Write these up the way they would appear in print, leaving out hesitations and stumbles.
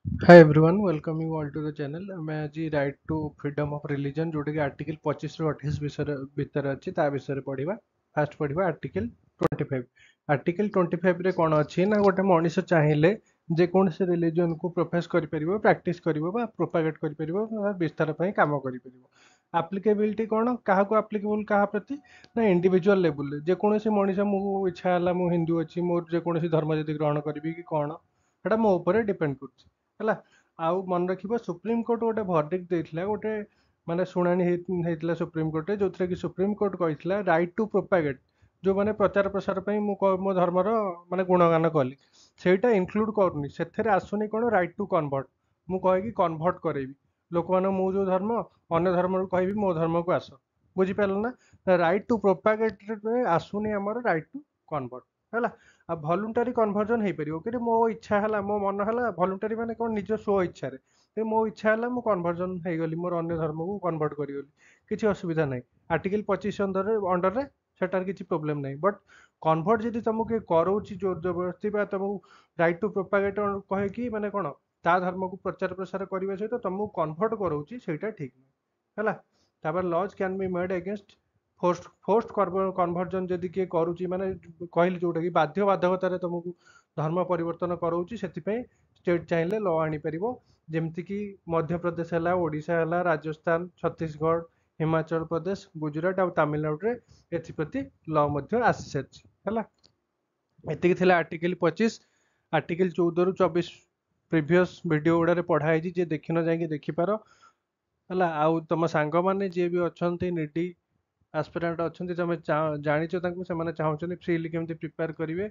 Hi everyone, welcome you all to the channel. मैं आज right to freedom of religion जोटा कि article 25 ରୁ 28 विषय भितर अच्छी ता विषय पढ़िबा। फास्ट पढ़िबा आर्टिकल 25। आर्टिकल 25 रे कोन अछि ना गोटे मनीष चाहिए जे कोनसे रिलीजन को प्रोफेस करि परिबो, प्रैक्टिस करिवो बा प्रोपागेट करि परिबो बा विस्तार पई काम करि परिबो। एप्लीकेबिलिटी कोन काहा को एप्लीकेबल काहा प्रति ना इंडिविजुअल लेवल जे कोनसे मनीष मु इच्छा हला मु हिंदू अछि मोर जे कोनसे धर्म जदि ग्रहण करिवि कि कोन सेटा मो ऊपर डिपेंड करछि ହେଲା। ଆଉ ମନେ ରଖିବ ସୁପ୍ରିମ କୋର୍ଟ ଗୋଟେ ଭର୍ଡିକ୍ଟ ଦେଇଥିଲା ଗୋଟେ ମାନେ ଶୁଣାଣି ହେଇଥିଲା ସୁପ୍ରିମ କୋର୍ଟରେ ଯୋଉଥିରେ କି ସୁପ୍ରିମ କୋର୍ଟ କହିଥିଲା ରାଇଟ୍ ଟୁ ପ୍ରୋପାଗେଟ୍ ଯୋଉମାନେ ପ୍ରଚାର ପ୍ରସାର ପାଇଁ ମୁଁ ମୋ ଧର୍ମର ମାନେ ଗୁଣଗାନ କଲି ସେଇଟା ଇନକ୍ଲୁଡ କରୁନି ସେଥିରେ ଆସୁନି କ'ଣ ରାଇଟ୍ ଟୁ କନଭର୍ଟ ମୁଁ କହିକି କନଭର୍ଟ କରେଇବି ଲୋକମାନଙ୍କୁ ମୁଁ ଯୋଉ ଧର୍ମ ଅନ୍ୟ ଧର୍ମରୁ କହିବି ମୋ ଧର୍ମକୁ ଆସ ବୁଝିପାରିଲ ନା ରାଇଟ୍ ଟୁ ପ୍ରୋପାଗେଟରେ ଆସୁନି ଆମର ରାଇଟ୍ ଟୁ କନଭର୍ଟ ହେଲା। ଆଉ ଭଲୁଣ୍ଟାରୀ କନଭର୍ଜନ ହେଇପାରିବ କିନ୍ତୁ ମୋ ଇଚ୍ଛା ହେଲା ମୋ ମନ ହେଲା ଭଲୁଣ୍ଟାରୀ ମାନେ କ'ଣ ନିଜ ସ୍ୱ ଇଚ୍ଛାରେ ମୋ ଇଚ୍ଛା ହେଲା ମୁଁ କନଭର୍ଜନ ହେଇଗଲି ମୋର ଅନ୍ୟ ଧର୍ମକୁ କନଭର୍ଟ କରିଗଲି କିଛି ଅସୁବିଧା ନାହିଁ ଆର୍ଟିକଲ 25 ଅଣ୍ଡରରେ ସେଟାର କିଛି ପ୍ରୋବ୍ଲେମ ନାହିଁ ବଟ୍ କନଭର୍ଟ ଯଦି ତମକୁ କିଏ କରଉଛି ଜୋର ଜବରଦସ୍ତି ବା ତମକୁ ରାଇଟ୍ ଟୁ ପ୍ରୋପାଗେଟ କହିକି ମାନେ କ'ଣ ତା ଧର୍ମକୁ ପ୍ରଚାର ପ୍ରସାର କରିବା ସହିତ ତମକୁ କନଭର୍ଟ କରଉଛି ସେଇଟା ଠିକ୍ ନୁହେଁ ହେଲା। ତାପରେ laws can be made against forced conversion ଯଦି କିଏ କରୁଛି ମାନେ କହିଲି ଯୋଉଟା କି ବାଧ୍ୟ ବାଧକତାରେ ତମକୁ ଧର୍ମ ପରିବର୍ତ୍ତନ କରାଉଛି ସେଥିପାଇଁ ଷ୍ଟେଟ୍ ଚାହିଁଲେ ଲ ଆଣିପାରିବ ଯେମିତିକି ମଧ୍ୟପ୍ରଦେଶ ହେଲା ଓଡ଼ିଶା ହେଲା ରାଜସ୍ଥାନ ଛତିଶଗଡ଼ ହିମାଚଳ ପ୍ରଦେଶ ଗୁଜୁରାଟ ଆଉ ତାମିଲନାଡୁରେ ଏଥିପ୍ରତି ଲ ମଧ୍ୟ ଆସିସାରିଛି ହେଲା। ଏତିକି ଥିଲା ଆର୍ଟିକଲ 25। ଆର୍ଟିକଲ 14ରୁ 24 ପ୍ରିଭିୟସ୍ ଭିଡ଼ିଓ ଗୁଡ଼ାରେ ପଢ଼ା ହେଇଛି ଯିଏ ଦେଖିନ ଯାଇକି ଦେଖିପାର ହେଲା। ଆଉ ତମ ସାଙ୍ଗମାନେ ଯିଏ ବି ଅଛନ୍ତି ନିଡି ଆସ୍ପିରାଣ୍ଟ ଅଛନ୍ତି ତମେ ଜାଣିଛ ତାଙ୍କୁ ସେମାନେ ଚାହୁଁଛନ୍ତି ଫ୍ରିଲି କେମିତି ପ୍ରିପେୟାର କରିବେ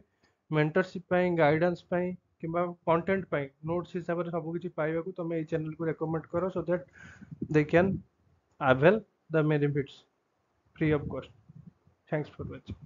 ମେଣ୍ଟରସିପ୍ ପାଇଁ ଗାଇଡାନ୍ସ ପାଇଁ କିମ୍ବା କଣ୍ଟେଣ୍ଟ ପାଇଁ ନୋଟ୍ସ ହିସାବରେ ସବୁ କିଛି ପାଇବାକୁ ତମେ ଏଇ ଚ୍ୟାନେଲକୁ ରେକମେଣ୍ଡ କର so that they can avail the benefits free of cost. Thanks for watching.